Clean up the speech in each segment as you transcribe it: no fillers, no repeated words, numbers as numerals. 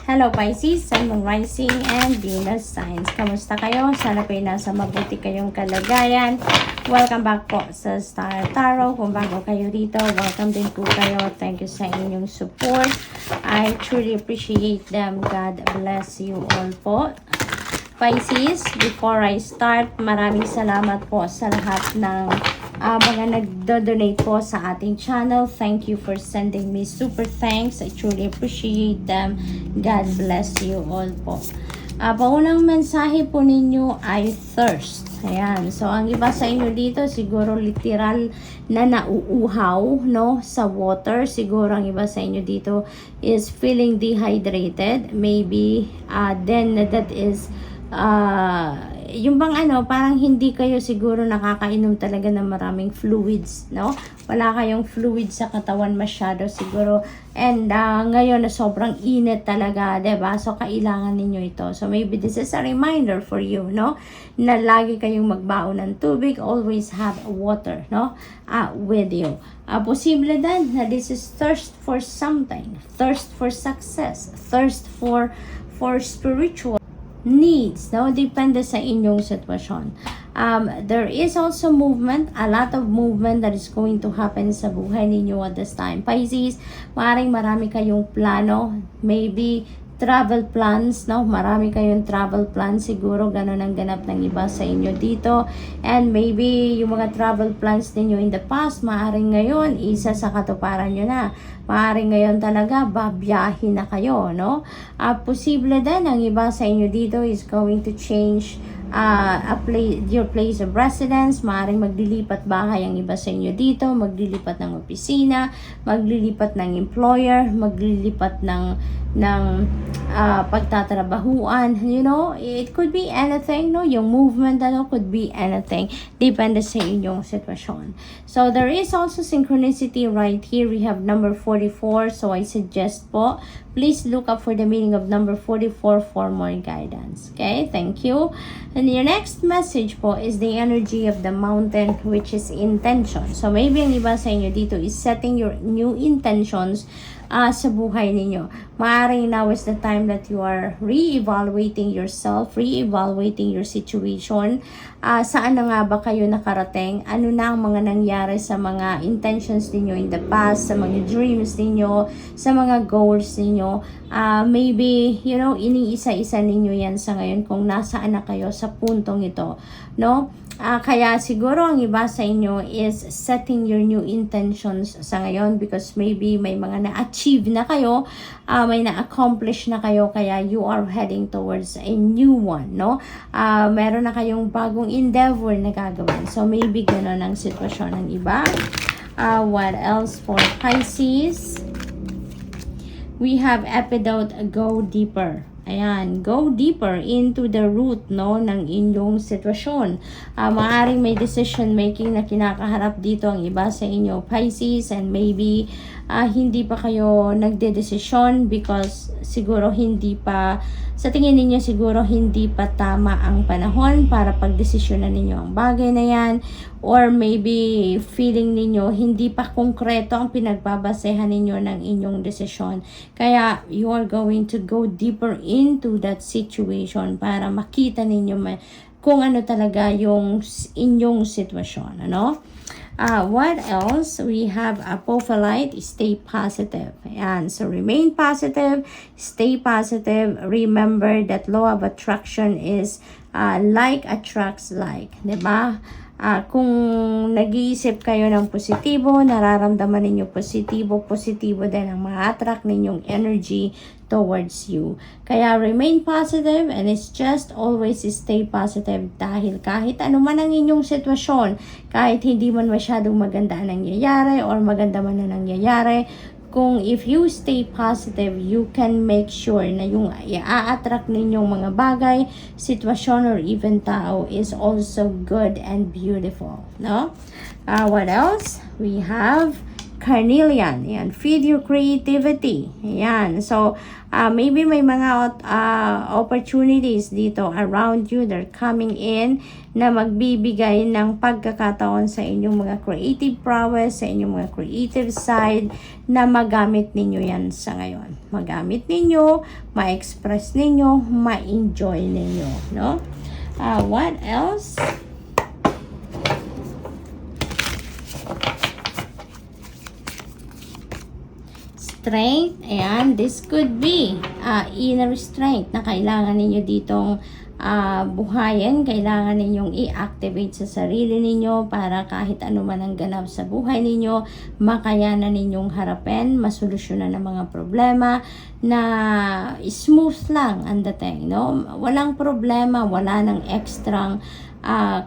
Hello Pisces, Sun, Moon, Rising, and Venus signs. Kamusta kayo? Sana po nasa mabuti kayong kalagayan. Welcome back po sa Star Tarot. Kung bago kayo dito, welcome din po kayo. Thank you sa inyong support. I truly appreciate them. God bless you all po. Pisces, before I start, maraming salamat po sa lahat ng mga nagdo-donate po sa ating channel. Thank you for sending me super thanks. I truly appreciate them. God bless you all po. Paunang mensahe po ninyo ay thirst. Ayan. So, ang iba sa inyo dito, siguro literal na nauuhaw, no, sa water. Siguro ang iba sa inyo dito is feeling dehydrated. Maybe, then that is yung bang parang hindi kayo siguro nakakainom talaga ng maraming fluids, no? Wala kayong fluids sa katawan masyado siguro. And ngayon na sobrang init talaga, 'di ba? So kailangan ninyo ito. So maybe this is a reminder for you, no? Na lagi kayong magbaon ng tubig, always have water, no? With you. Posible din na this is thirst for something, thirst for success, thirst for spiritual needs, no? Depende sa inyong sitwasyon. There is also movement, a lot of movement that is going to happen sa buhay ninyo at this time. Pisces, maaaring marami kayong plano, maybe travel plans, no? Marami kayong travel plans, siguro ganun ang ganap ng iba sa inyo dito. And maybe yung mga travel plans ninyo in the past, maaaring ngayon, isa sa katuparan nyo na. Maaaring ngayon talaga, babiyahin na kayo, no? Posible din, ang iba sa inyo dito is going to change your place of residence. Maaaring maglilipat bahay ang iba sa inyo dito, maglilipat ng opisina, maglilipat ng employer, maglilipat ng pagtatrabahuan, you know, it could be anything, no? Yung movement, could be anything, depende sa inyong sitwasyon. So, there is also synchronicity right here. We have number 44, so I suggest po, please look up for the meaning of number 44 for more guidance. Okay, thank you. And your next message po is the energy of the mountain, which is intention. So, maybe ang iba sa inyo dito is setting your new intentions sa buhay ninyo. Maaaring now is the time that you are re-evaluating yourself, re-evaluating your situation. Saan na nga ba kayo nakarating? Ano na ang mga nangyari sa mga intentions ninyo in the past, sa mga dreams ninyo, sa mga goals ninyo. Maybe, you know, iniisa-isa ninyo yan sa ngayon kung nasaan na kayo sa puntong ito, no? Kaya siguro ang iba sa inyo is setting your new intentions sa ngayon because maybe may mga na-achieve na kayo, may na-accomplish na kayo, kaya you are heading towards a new one, no? Meron na kayong bagong endeavor na gagawin. So maybe gano'n ang sitwasyon ng iba. What else for Pisces? We have epidote, go deeper. Ayan, go deeper into the root, no, ng inyong sitwasyon. Maaring may decision making na kinakaharap dito ang iba sa inyo, Pisces, and maybe hindi pa kayo nagdedesisyon because siguro hindi pa, sa tingin ninyo siguro hindi pa tama ang panahon para pagdesisyonan ninyo ang bagay na yan, or maybe feeling ninyo hindi pa konkreto ang pinagbabasehan ninyo ng inyong desisyon. Kaya you are going to go deeper into that situation para makita ninyo kung ano talaga yung inyong sitwasyon, ano? What else? We have apophyllite, stay positive. Ayan, so remain positive, stay positive. Remember that law of attraction is like attracts like, diba? Kung nag-iisip kayo ng positibo, nararamdaman ninyo positibo din ang ma-attract ninyong energy towards you. Kaya remain positive and it's just always stay positive dahil kahit ano man ang inyong sitwasyon, kahit hindi man masyadong maganda ang nangyayari or maganda man na nangyayari, kung if you stay positive, you can make sure na yung i-attract ninyong mga bagay, sitwasyon, or even tao is also good and beautiful, no? What else? We have carnelian. Ayan, feed your creativity. Ayan, so maybe may mga opportunities dito around you. They're coming in na magbibigay ng pagkakataon sa inyong mga creative prowess, sa inyong mga creative side na magamit ninyo yan sa ngayon. Magamit ninyo, ma-express ninyo, ma-enjoy ninyo, no? What else? Strength, ayan, this could be inner strength na kailangan ninyo ditong buhayin, kailangan ninyong i-activate sa sarili ninyo para kahit ano man ang ganap sa buhay ninyo, makayanan ninyong harapin, masolusyonan ang mga problema na smooth lang ang dating, no? Walang problema, wala nang extrang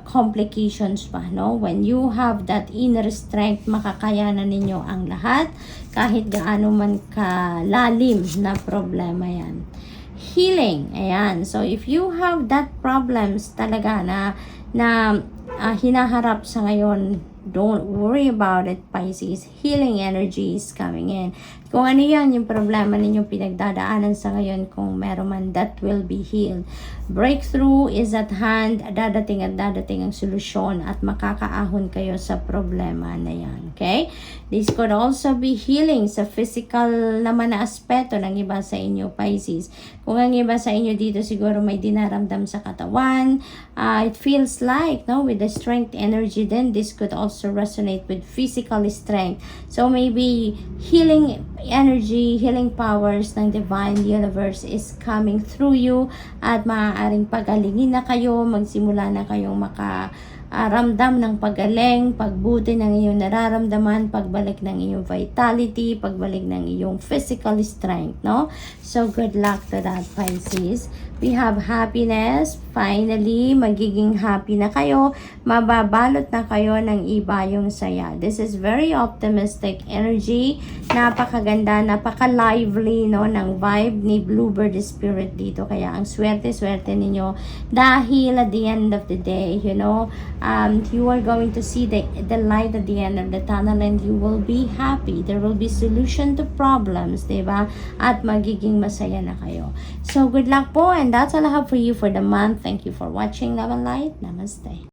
complications pa, no? When you have that inner strength, makakayanan ninyo ang lahat kahit gaano man kalalim na problema yan. Healing, ayan, so if you have that problems talaga na hinaharap sa ngayon, don't worry about it, Pisces. Healing energy is coming in. Kung ano yan, yung problema ninyong pinagdadaanan sa ngayon, kung meron man, that will be healed. Breakthrough is at hand. Dadating at dadating ang solusyon at makakaahon kayo sa problema na yan. Okay? This could also be healing sa physical naman na aspeto ng iba sa inyo, Pisces. Kung ang iba sa inyo dito siguro may dinaramdam sa katawan, it feels like, no, with the strength energy, then this could also resonate with physical strength. So maybe healing energy, healing powers ng divine universe is coming through you at maaaring pagalingin na kayo, magsimula na kayong ramdam ng pagaling, pagbuti ng iyong nararamdaman, pagbalik ng iyong vitality, pagbalik ng iyong physical strength, no? So, good luck to that, Pisces. We have happiness. Finally, magiging happy na kayo. Mababalot na kayo ng iba yung saya. This is very optimistic energy. Napakaganda, napaka-lively, no, ng vibe ni Bluebird Spirit dito. Kaya ang swerte-swerte ninyo dahil at the end of the day, you know, you are going to see the light at the end of the tunnel and you will be happy. There will be solution to problems, diba? At magiging masaya na kayo. So, good luck po, and that's all I have for you for the month. Thank you for watching. Love and light. Namaste.